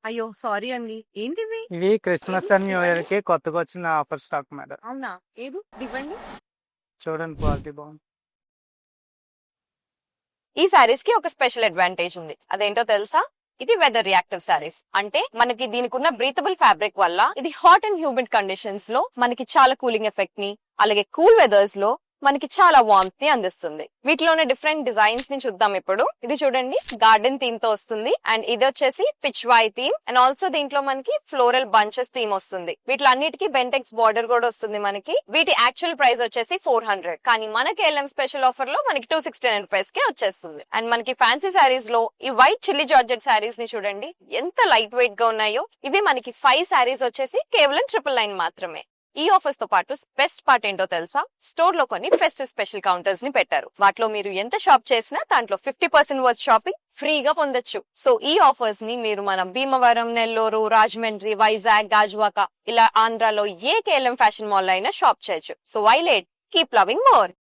అయ్యో! సారీ అండి. ఏంటివి? ఇవి క్రిస్మస్ అండ్ న్యూ ఇయర్ కి కొత్తగా వచ్చిన ఆఫర్ స్టాక్ మేడం. అవునా? ఏది? ఇవ్వండి. చూడండి క్వాలిటీ బాగుంది. ఈ సారీస్ కి ఒక స్పెషల్ అడ్వాంటేజ్ ఉంది. అదేంటో తెలుసా? ఇది వెదర్ రియాక్టివ్ సారీస్. అంటే మనకి దీనికి ఉన్న బ్రీతబుల్ ఫ్యాబ్రిక్ వల్ల ఇది హాట్ అండ్ హ్యూమిడ్ కండిషన్స్ లో మనకి చాలా కూలింగ్ ఎఫెక్ట్ ని, అలాగే కూల్ వెదర్స్ లో మనకి చాలా వార్మ్త్ ని అందిస్తుంది. వీటిలోనే డిఫరెంట్ డిజైన్స్ ని చూద్దాం ఇప్పుడు. ఇది చూడండి, గార్డెన్ థీమ్ తో వస్తుంది. అండ్ ఇది వచ్చేసి Pichwai theme. And also దీంట్లో మనకి ఫ్లోరల్ బంచెస్ థీమ్ వస్తుంది. వీటిలన్నిటికీ బెంటెక్స్ బార్డర్ కూడా వస్తుంది మనకి. వీటి యాక్చువల్ ప్రైస్ వచ్చేసి 400, కానీ మనకి ఎల్ఎం స్పెషల్ ఆఫర్ లో మనకి 269 రూపీస్ కి వచ్చేస్తుంది. అండ్ మనకి ఫ్యాన్సీ సారీస్ లో ఈ వైట్ చిల్లీ జార్జెట్ సారీస్ ని చూడండి, ఎంత లైట్ వెయిట్ గా ఉన్నాయో. ఇవి మనకి 5 సారీస్ వచ్చేసి కేవలం 999 మాత్రమే. ఈ ఆఫర్స్ తో పాటు బెస్ట్ పార్ట్ ఏంటో తెలుసా? స్టోర్ లో కొన్ని ఫెస్టివ్ స్పెషల్ కౌంటర్స్ ని పెట్టారు. వాటిలో మీరు ఎంత షాప్ చేసినా దాంట్లో 50% వర్త్ షాపింగ్ ఫ్రీగా పొందొచ్చు. సో ఈ ఆఫర్స్ ని మీరు మన భీమవరం, నెల్లూరు, రాజమండ్రి, వైజాగ్, గాజువాక ఇలా ఆంధ్రాలో ఏ కేఎల్ఎం ఫ్యాషన్ మాల్ అయినా షాప్ చేయొచ్చు. So why late? Keep loving more.